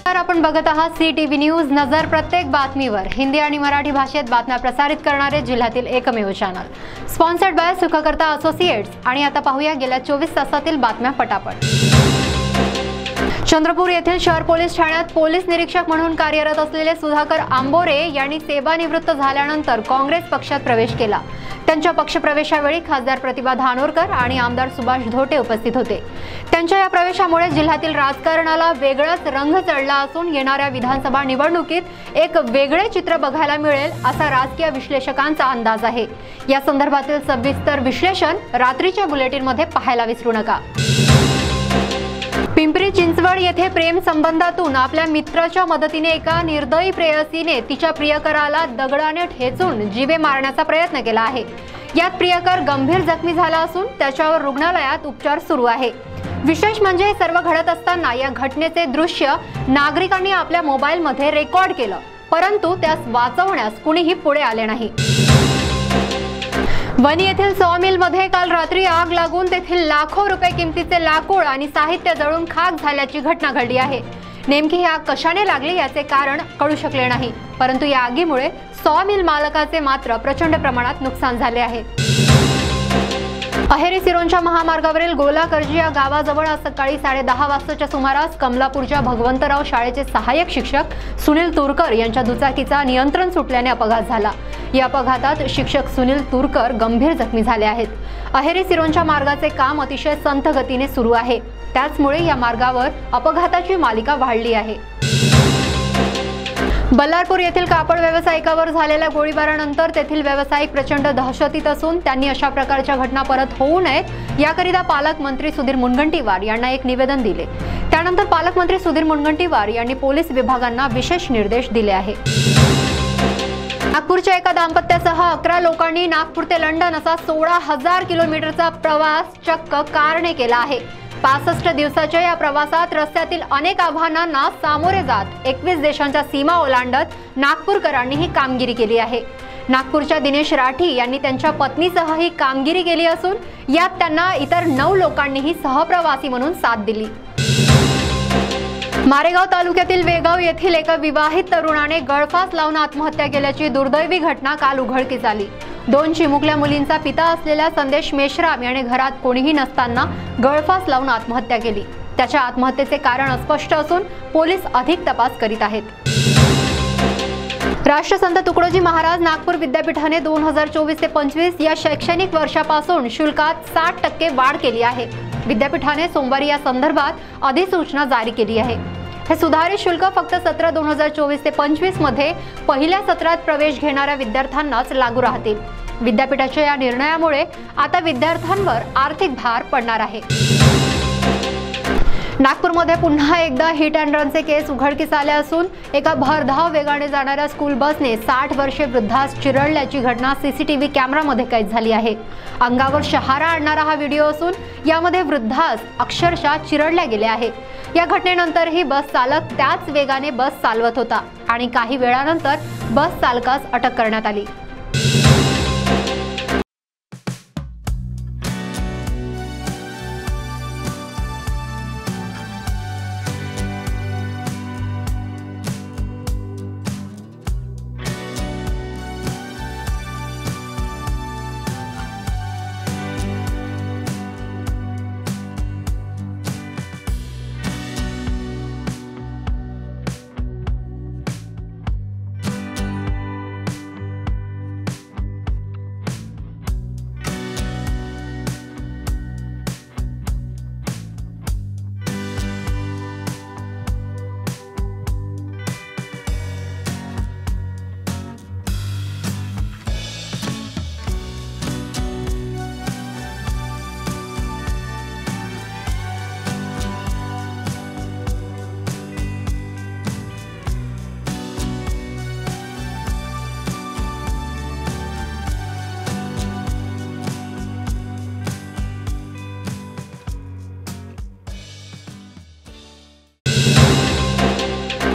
आपण बघत आहात CTV न्यूज नजर प्रत्येक बातमीवर। हिंदी आणि मराठी भाषेत बातम्या प्रसारित करणारे जिल्ह्यातील एकमेव channel, sponsored by Sukhkarta associates. आणि आता पाहूया गेल्या 24 तासातील बातम्या फटाफट। चंद्रपूर येथील शहर पोलीस ठाण्यात पोलीस निरीक्षक म्हणून कार्यरत असलेले सुधाकर आंबोरे यांनी सेवानिवृत्त झाल्यानंतर काँग्रेस पक्षात प्रवेश केला। त्यांच्या पक्षप्रवेशावेळी खासदार प्रतिभा धानोरकर आणि आमदार सुभाष धोटे उपस्थित होते। त्यांच्या या प्रवेशामुळे जिल्ह्यातील राजकारणाला वेगळाच रंग चढला असून येणाऱ्या विधानसभा निवडणुकीत एक वेगळे चित्र बघायला मिळेल असा राजकीय विश्लेषकांचा अंदाज आहे। या संदर्भातील सविस्तर विश्लेषण रात्रीच्या बुलेटिनमध्ये पाहायला विसरू नका। पिंपरी चिंचवड येथे प्रेम संबंधातून आपल्या मित्राच्या मदतीने एका निर्दयी प्रेयसीने तिच्या प्रियकराला दगडाने ठेचून जीवे मारण्याचा प्रयत्न केला आहे। यात प्रियकर गंभीर जखमी झाला असून त्याच्यावर रुग्णालयात उपचार सुरू आहे। विशेष म्हणजे हे सर्व घडत असताना या घटनेचे दृश्य नागरिकांनी आपल्या मोबाईलमध्ये रेकॉर्ड केलं, परंतु त्यास वाचवण्यास कुणीही पुढे आले नाही। वणी येथील सॉमिल मध्ये काल रात्री आग लागून तेथील लाखो रुपये किमतीचे लाकूड आणि साहित्य जळून खाक झाल्याची घटना घडली आहे। नेमकी ही आग कशाने लागली याचे कारण कळू शकले नाही, परंतु या आगीमुळे सॉमिल मालकाचे मात्र प्रचंड प्रमाणात नुकसान झाले आहे। अहेरी सिरोंचा महामार्गावरील गोलाकर्जी या गावाजवळ आज सकाळी 10:30 वाजताच्या सुमारास कमलापूरच्या भगवंतराव शाळेचे सहाय्यक शिक्षक सुनील तुरकर यांच्या दुचाकीचा नियंत्रण सुटल्याने अपघात झाला। या अपघातात शिक्षक सुनील तुरकर गंभीर जखमी झाले आहेत। अहेरी सिरोंचा मार्गाचे काम अतिशय संथ गतीने सुरू आहे, त्याचमुळे या मार्गावर अपघाताची मालिका वाढली आहे। बल्लारपूर येथील कापड व्यावसायिकावर झालेल्या गोळीबारानंतर तेथील व्यावसायिक प्रचंड दहशतीत असून त्यांनी अशा प्रकारच्या घटना परत होऊ नयेत याकरिता पालकमंत्री सुधीर मुनगंटीवार यांना एक निवेदन दिले। त्यानंतर पालकमंत्री सुधीर मुनगंटीवार यांनी पोलीस विभागांना विशेष निर्देश दिले आहे। नागपूरच्या एका दाम्पत्यासह 11 लोकांनी नागपूर ते लंडन असा 16,000 किलोमीटरचा प्रवास चक्क कारने केला आहे। 65 दिवसाच्या या प्रवासात रस्त्यातील अनेक आव्हानांना सामोरे जात 21 देशांच्या सीमा ओलांडत नागपूरकरांनी ही कामगिरी केली आहे। नागपूरच्या दिनेश राठी यांनी त्यांच्या पत्नीसह ही कामगिरी केली असून यात त्यांना इतर 9 लोकांनीही सहप्रवासी म्हणून साथ दिली। मारेगाव तालुक्यातील वेगाव येथील एका विवाहित तरुणाने गळफास लावून आत्महत्या केल्याची दुर्दैवी घटना काल उघडकीस आली। 2 चिमुकल्या मुलींचा पिता असलेल्या संदेश मेश्राम याने घरात कोणीही नसताना गळफास लावून आत्महत्या केली। त्याच्या आत्महत्येचे कारण अस्पष्ट असून पोलीस अधिक तपास करीत आहेत। राष्ट्रसंत तुकडोजी महाराज नागपूर विद्यापीठाने 2024 ते 25 या शैक्षणिक वर्षापासून शुल्कात 60% वाढ केली आहे। विद्यापीठाने सोमवारी या संदर्भात अधिसूचना जारी केली आहे। हे सुधारित शुल्क फक्त सत्र 2024 ते 25 मध्ये पहिल्या सत्रात प्रवेश घेणाऱ्या विद्यार्थ्यांनाच लागू राहतील। विद्यापीठाच्या या निर्णयामुळे आता विद्यार्थ्यांवर आर्थिक भार पडणार आहे। नागपूरमध्ये पुन्हा एकदा हिट अँड रनचे केस उघडकीस आले असून एका भरधाव वेगाने जाणाऱ्या स्कूल बसने 60 वर्षीय वृद्धास चिरडल्याची घटना CCTV कॅमेरामध्ये कैद झाली आहे। अंगावर शहारा आणणारा हा व्हिडिओ असून यामध्ये वृद्धास अक्षरशः चिरडले गेले आहे। या घटनेनंतर ही बस चालक त्याच वेगाने बस चालवत होता आणि काही वेळानंतर बस चालकास अटक करण्यात आली।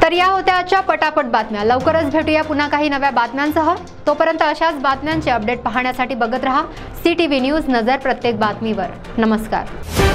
तर या होत्या आजच्या पटापट बातम्या। लवकरच भेटूया पुन्हा काही नव्या बातम्यांसह। तोपर्यंत अशाच बातम्यांचे अपडेट पाहण्यासाठी बघत रहा CTV न्यूज नजर प्रत्येक बातमीवर। नमस्कार।